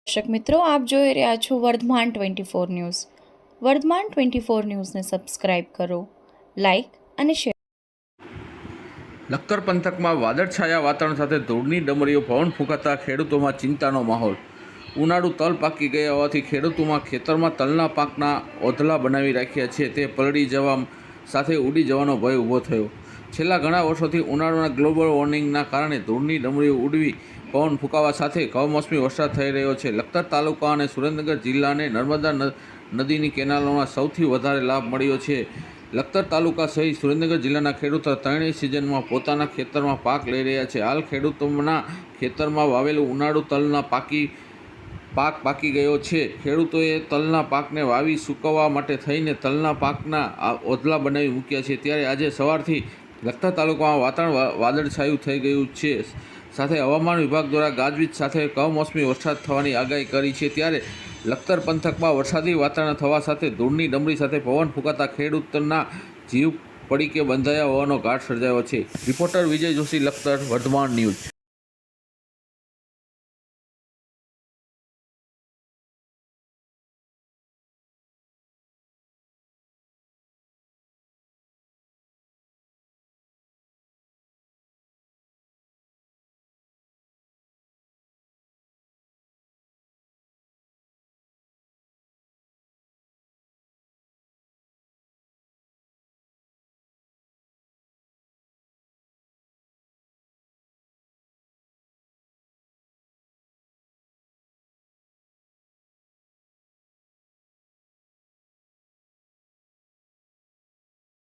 દર્શક મિત્રો, આપ જોઈ રહ્યા છો વર્ધમાન 24 ન્યૂઝ. વર્ધમાન 24 ન્યૂઝને સબસ્ક્રાઇબ કરો, લાઇક અને શેર. લખતર પંથકમાં વાદળછાયા વાતાવરણ સાથે ધૂળની ડમરીઓ પવન ફૂંકાતા ખેડૂતોમાં ચિંતાનો માહોલ. ઉનાળુ તલ પાકી ગયા હોવાથી ખેડૂતોમાં ખેતરમાં તલના પાકના ઓધલા બનાવી રાખ્યા છે તે પલળી જવા સાથે ઉડી જવાનો ભય ઊભો થયો. છેલ્લા ઘણા વર્ષોથી ઉનાળાના ગ્લોબલ વોર્મિંગના કારણે ધૂળની ડમરીઓ ઉડવી પવન ફૂંકાવા સાથે કમોસમી વરસાદ થઈ રહ્યો છે. લખતર તાલુકા અને સુરેન્દ્રનગર જિલ્લાને નર્મદા નદીની કેનાલોમાં સૌથી વધારે લાભ મળ્યો છે. લખતર તાલુકા સહિત સુરેન્દ્રનગર જિલ્લાના ખેડૂતો ત્રણેય સિઝનમાં પોતાના ખેતરમાં પાક લઈ રહ્યા છે. હાલ ખેડૂતોના ખેતરમાં વાવેલું ઉનાળુ તલના પાક પાકી ગયો છે. ખેડૂતોએ તલના પાકને વાવી સૂકવવા માટે થઈને તલના પાકના ઓધલા બનાવી મૂક્યા છે. ત્યારે આજે સવારથી લખતર તાલુકામાં વાતાવરણ વાદળછાયું થઈ ગયું છે. સાથે હવામાન વિભાગ દ્વારા ગાજવીજ સાથે કમોસમી વરસાદ થવાની આગાહી કરી છે. ત્યારે લખતર પંથકમાં વરસાદી વાતાવરણ થવા સાથે ધૂળની ડમરી સાથે પવન ફૂંકાતા ખેડૂતોના જીવ પડીકે બંધાયા હોવાનો ઘાટ સર્જાયો છે. રિપોર્ટર વિજય જોશી, લખતર, વર્ધમાન ન્યૂઝ.